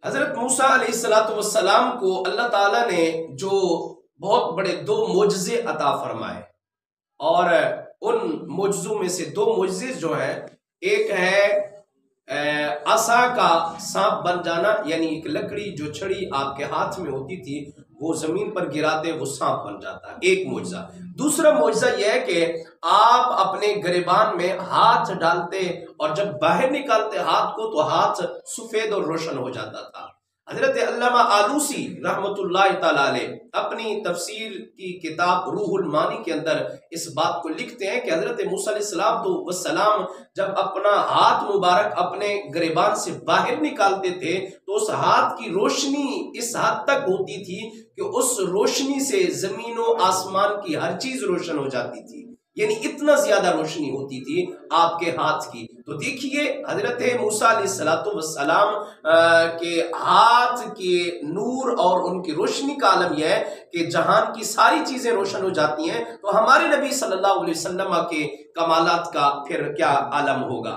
حضرت موسیٰ علیہ السلام کو اللہ تعالیٰ نے جو بہت بڑے دو معجزے عطا فرمائے، اور ان معجزوں میں سے دو معجزے جو ہیں، ایک ہے عصا کا سانپ بن جانا، یعنی ایک لکڑی جو چھڑی آپ کے ہاتھ میں ہوتی تھی وہ زمین پر گراتے وہ سانپ بن جاتا ہے، ایک معجزہ۔ دوسرا معجزہ یہ ہے کہ آپ اپنے گریبان میں ہاتھ ڈالتے اور جب باہر نکالتے ہاتھ کو تو ہاتھ سفید اور روشن ہو جاتا تھا۔ حضرت علامہ آلوسی رحمت اللہ تعالیٰ علیہ اپنی تفسیر کی کتاب روح المعانی کے اندر اس بات کو لکھتے ہیں کہ حضرت موسیٰ علیہ السلام جب اپنا ہاتھ مبارک اپنے گریبان سے باہر نکالتے تھے تو اس ہاتھ کی روشنی اس حد تک ہوتی تھی کہ اس روشنی سے زمین و آسمان کی ہر چیز روشن ہو جاتی تھی، یعنی اتنا زیادہ روشنی ہوتی تھی آپ کے ہاتھ کی۔ تو دیکھیے حضرت موسیٰ علیہ السلام کے ہاتھ کے نور اور ان کی روشنی کا عالم یہ ہے کہ جہان کی ساری چیزیں روشن ہو جاتی ہیں، تو ہمارے نبی صلی اللہ علیہ وسلم کے کمالات کا پھر کیا عالم ہوگا۔